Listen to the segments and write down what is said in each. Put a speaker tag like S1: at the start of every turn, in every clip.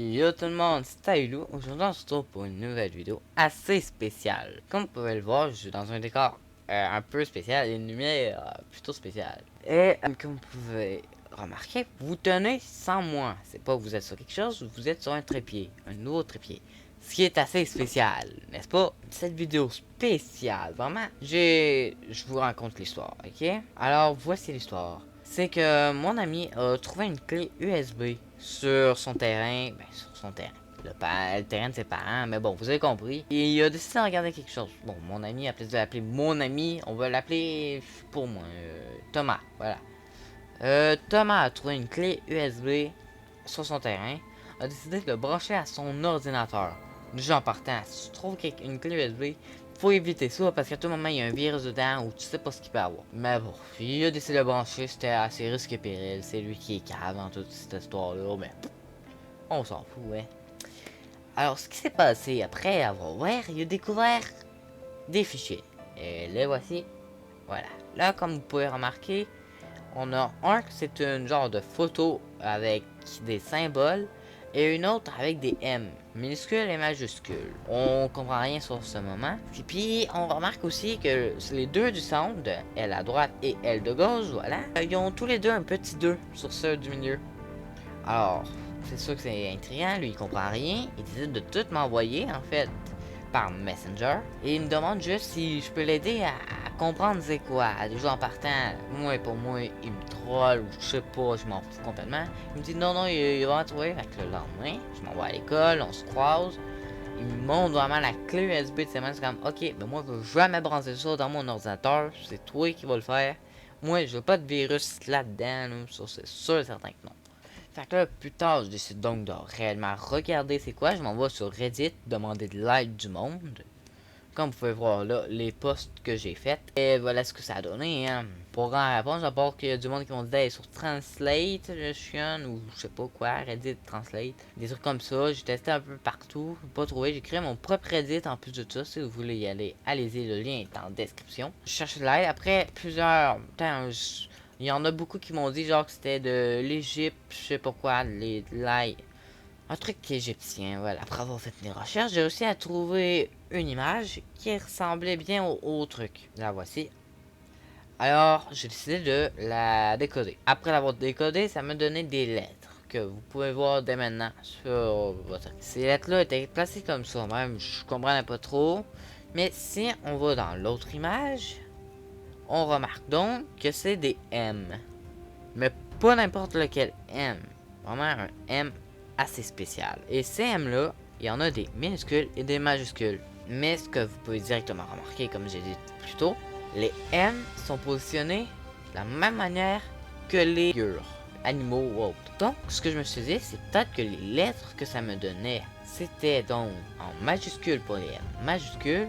S1: Yo tout le monde, c'est Taïlou. Aujourd'hui on se retrouve pour une nouvelle vidéo assez spéciale. Comme vous pouvez le voir, je suis dans un décor un peu spécial et une lumière plutôt spéciale. Et comme vous pouvez remarquer, vous tenez sans moi. C'est pas que vous êtes sur quelque chose, vous êtes sur un trépied, un nouveau trépied. Ce qui est assez spécial, n'est-ce pas? Cette vidéo spéciale, vraiment, je vous raconte l'histoire, ok? Alors voici l'histoire. C'est que mon ami a trouvé une clé USB sur son terrain, sur son terrain. Le terrain de ses parents, mais bon, vous avez compris. Et il a décidé de regarder quelque chose. Bon, mon ami, à place de l'appeler mon ami, on va l'appeler pour moi, Thomas, voilà. Thomas a trouvé une clé USB sur son terrain, a décidé de le brancher à son ordinateur. Déjà en partant, si tu trouves une clé USB, faut éviter ça parce qu'à tout moment il y a un virus dedans ou tu sais pas ce qu'il peut avoir. Mais bon, il a décidé de le brancher, c'était assez risque et péril. C'est lui qui est cave dans toute cette histoire-là, mais on s'en fout, ouais. Alors, ce qui s'est passé après avoir ouvert, il a découvert des fichiers. Et les voici. Voilà. Là, comme vous pouvez remarquer, on a un, c'est une genre de photo avec des symboles et une autre avec des M, minuscules et majuscules. On comprend rien sur ce moment. Et puis, on remarque aussi que les deux du centre, de L à droite et L de gauche, voilà, ils ont tous les deux un petit 2 sur ceux du milieu. Alors, c'est sûr que c'est intriguant, lui il comprend rien, il décide de tout m'envoyer en fait par Messenger et il me demande juste si je peux l'aider à comprendre c'est quoi. Déjà en partant, pour moi, il me troll ou je sais pas, je m'en fous complètement. Il me dit non, il va en trouver. Fait que le lendemain, je m'envoie à l'école, on se croise. Il me montre vraiment la clé USB de ses mains. C'est comme, ok, mais moi je veux jamais brancher ça dans mon ordinateur, c'est toi qui vas le faire. Moi, je veux pas de virus là-dedans, là. Ça c'est sûr et certain que non. Fait que là, plus tard, je décide donc de réellement regarder c'est quoi. Je m'en vais sur Reddit, demander de l'aide du monde. Comme vous pouvez voir là, les posts que j'ai faits. Et voilà ce que ça a donné, hein. Pour en répondre, à part qu'il y a du monde qui m'ont dit d'aller sur Translate, je chionne, ou je sais pas quoi, Reddit, Translate. Des trucs comme ça, j'ai testé un peu partout, pas trouvé. J'ai créé mon propre Reddit en plus de ça. Si vous voulez y aller, allez-y, le lien est en description. Je cherche de l'aide. Après plusieurs... il y en a beaucoup qui m'ont dit genre que c'était de l'Égypte, je sais pas quoi, l'ail. Un truc égyptien, voilà. Après avoir fait mes recherches, j'ai réussi à trouver une image qui ressemblait bien au truc. La voici. Alors, j'ai décidé de la décoder. Après l'avoir décodée, ça me donnait des lettres que vous pouvez voir dès maintenant sur votre... Ces lettres-là étaient placées comme ça, même je comprenais pas trop. Mais si on va dans l'autre image, on remarque donc que c'est des M. Mais pas n'importe lequel M. Vraiment un M assez spécial. Et ces M là, il y en a des minuscules et des majuscules. Mais ce que vous pouvez directement remarquer, comme j'ai dit plus tôt, les M sont positionnés de la même manière que les figures, animaux ou autres. Donc, ce que je me suis dit, c'est peut-être que les lettres que ça me donnait, c'était donc en majuscules pour les M majuscules,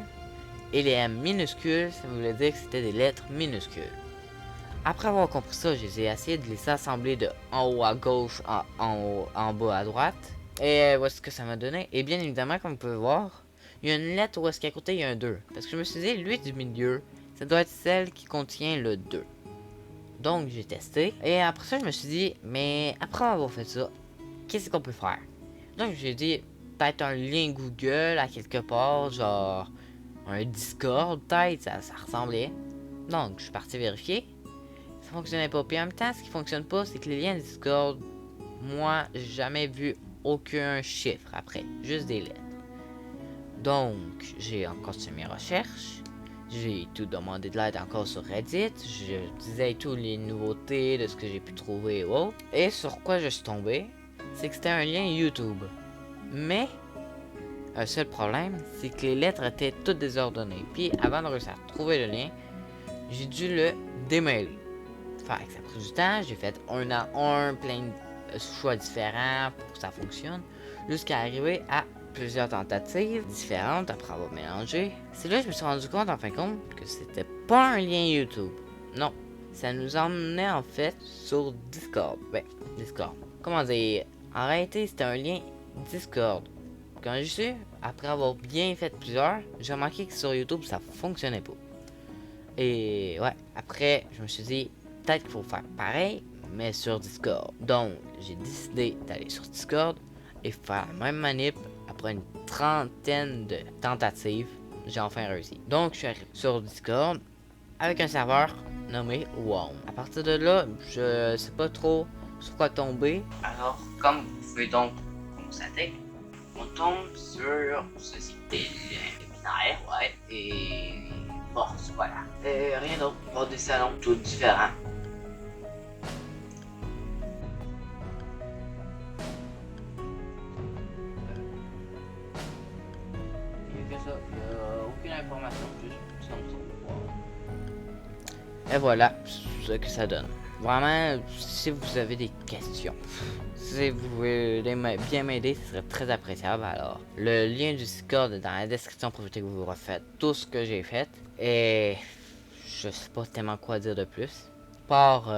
S1: et les M minuscules, ça voulait dire que c'était des lettres minuscules. Après avoir compris ça, j'ai essayé de les assembler de en haut à gauche en bas à droite. Et voici ce que ça m'a donné. Et bien évidemment, comme vous pouvez voir, il y a une lettre où est-ce qu'à côté il y a un 2. Parce que je me suis dit, lui du milieu, ça doit être celle qui contient le 2. Donc j'ai testé. Et après ça, je me suis dit, mais après avoir fait ça, qu'est-ce qu'on peut faire? Donc j'ai dit, peut-être un lien Google à quelque part, genre un Discord, peut-être, ça ressemblait. Donc je suis parti vérifier. Ça fonctionnait pas. Puis en même temps, ce qui fonctionne pas, c'est que les liens Discord, moi, j'ai jamais vu aucun chiffre après, juste des lettres. Donc, j'ai encore continué mes recherches. J'ai tout demandé de l'aide encore sur Reddit. Je disais toutes les nouveautés de ce que j'ai pu trouver ou autre. Et sur quoi je suis tombé, c'est que c'était un lien YouTube. Mais, un seul problème, c'est que les lettres étaient toutes désordonnées. Puis, avant de réussir à trouver le lien, j'ai dû le démêler. Fait que ça a pris du temps, j'ai fait un à un, plein de choix différents pour que ça fonctionne, jusqu'à arriver à plusieurs tentatives différentes après avoir mélangé. C'est là que je me suis rendu compte en fin de compte que c'était pas un lien YouTube. Non, ça nous emmenait en fait sur Discord. Discord. Comment dire, en réalité c'était un lien Discord. Quand j'ai su, après avoir bien fait plusieurs, j'ai remarqué que sur YouTube ça fonctionnait pas. Et ouais, après je me suis dit, peut-être qu'il faut faire pareil, mais sur Discord. Donc, j'ai décidé d'aller sur Discord et faire la même manip après une trentaine de tentatives. J'ai enfin réussi. Donc je suis arrivé sur Discord avec un serveur nommé WOM. À partir de là, je sais pas trop sur quoi tomber. Alors, comme vous pouvez donc constater, on tombe sur ceci. Des liens binaires, ouais, et force, voilà. Et rien d'autre, pas des salons tout différents. Il y a que ça, il n'y a aucune information, juste comme ça. Et voilà ce que ça donne. Vraiment, si vous avez des questions, si vous voulez bien m'aider, ce serait très appréciable. Alors, le lien du Discord est dans la description pour que vous refaites tout ce que j'ai fait. Et je sais pas tellement quoi dire de plus. Par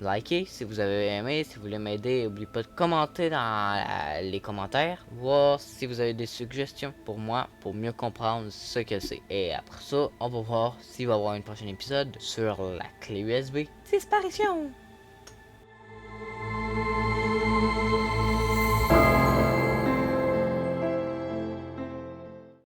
S1: liker si vous avez aimé, si vous voulez m'aider, n'oubliez pas de commenter dans les commentaires, voir si vous avez des suggestions pour moi, pour mieux comprendre ce que c'est. Et après ça, on va voir s'il va y avoir un prochain épisode sur la clé USB. Disparition!